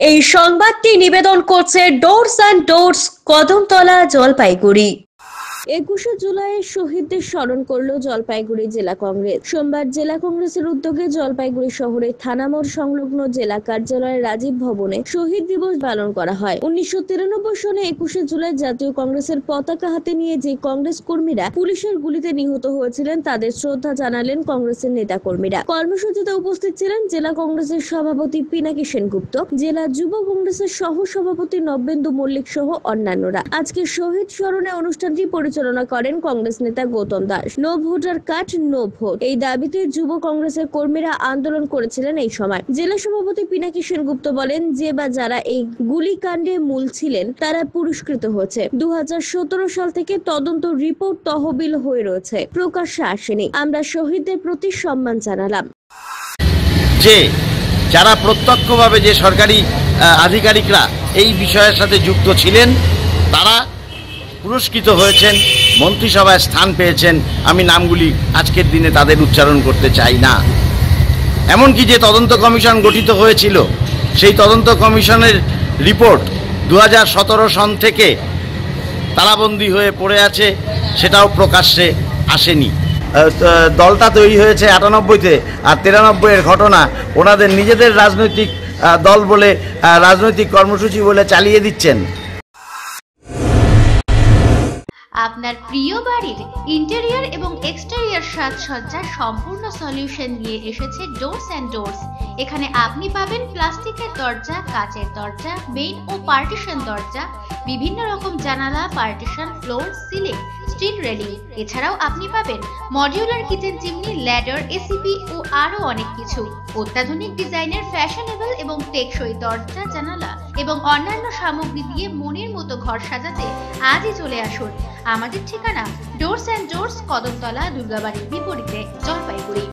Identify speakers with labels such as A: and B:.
A: এই সংবাদটি নিবেদন করছে doors and doors, Kadamtala, Jalpaiguri. 21শে জুলাই শহীদদের স্মরণ করল জলপাইগুড়ি জেলা কংগ্রেস। সোমবার জেলা কংগ্রেসের উদ্যোগে জলপাইগুড়ি শহরের থানামোড় সংলগ্ন জেলা কার্যালয়ের রাজীব ভবনে শহীদ দিবস পালন করা হয়। 1993 সালে 21শে জুলাই জাতীয় কংগ্রেসের পতাকা হাতে নিয়ে যে কংগ্রেস কর্মীরা পুলিশের গুলিতে নিহত হয়েছিলেন তাদের শ্রদ্ধা জানালেন কংগ্রেসের নেতা কর্মীরা। কর্মসূচিতে উপস্থিত ছিলেন জেলা কংগ্রেসের সভাপতি পিনাকি সেনগুপ্ত, জেলা যুব কংগ্রেসের সহ সভাপতি নবেন্দু মল্লিক সহ অন্যান্যরা। আজকে শহীদ স্মরণে অনুষ্ঠানটি পরিচালনা করেন কংগ্রেস নেতা Gautam Das. No voter card no vote, এই দাবিতে যুব কংগ্রেসের কর্মীরা আন্দোলন করেছিলেন। এই সময় জেলা সভাপতি পিনাকি সেনগুপ্ত বলেন, যে বা যারা এই গুলিকাণ্ডে মূল ছিলেন তারা পুরস্কৃত হয়েছে। 2017 সাল থেকে তদন্ত রিপোর্ট তহবিল হয়ে রয়েছে, প্রকাশ্যে আসেনি। আমরা শহীদদের প্রতি সম্মান জানালাম।
B: যে যারা প্রত্যক্ষভাবে যে সরকারি আধিকারিকরা এই বিষয়ের সাথে যুক্ত ছিলেন তারা পুরস্কৃত হয়েছেন, মন্ত্রিসভায় স্থান পেয়েছেন। আমি নামগুলি আজকের দিনে তাদের উচ্চারণ করতে চাই না। এমনকি যে তদন্ত কমিশন গঠিত হয়েছিল সেই তদন্ত কমিশনের রিপোর্ট 2017 সন থেকে তালাবন্দি হয়ে পড়ে আছে, সেটাও প্রকাশ্যে আসেনি। দলটা তৈরি হয়েছে 98-তে, আর 93-এর ঘটনা ওনাদের নিজেদের রাজনৈতিক দল বলে, রাজনৈতিক কর্মসূচি বলে চালিয়ে দিচ্ছেন।
C: আপনার প্রিয় বাড়ির ইন্টেরিয়র এবং এক্সটেরিয়র সাজসজ্জার সম্পূর্ণ সলিউশন নিয়ে এসেছে ডোরস অ্যান্ড ডোরস। এখানে আপনি পাবেন প্লাস্টিকের দরজা, কাচের দরজা, মেইন ও পার্টিশন দরজা, বিভিন্ন রকম জানালা, partition, floor, ceiling, steel railing. এছাড়াও আপনি পাবেন modular kitchen chimney, ladder, ACP ও আরো অনেক কিছু। অত্যাধুনিক ডিজাইনের ফ্যাশনেবল এবং টেকসই দরজা, জানালা এবং অন্যান্য সামগ্রী দিয়ে মনের মতো ঘর সাজাতে আজই চলে আসুন। আমাদের ঠিকানা ডোরস অ্যান্ড ডোরস, কদমতলা, দুর্গাবাড়ির বিপরীতে, জলপাইগুড়ি।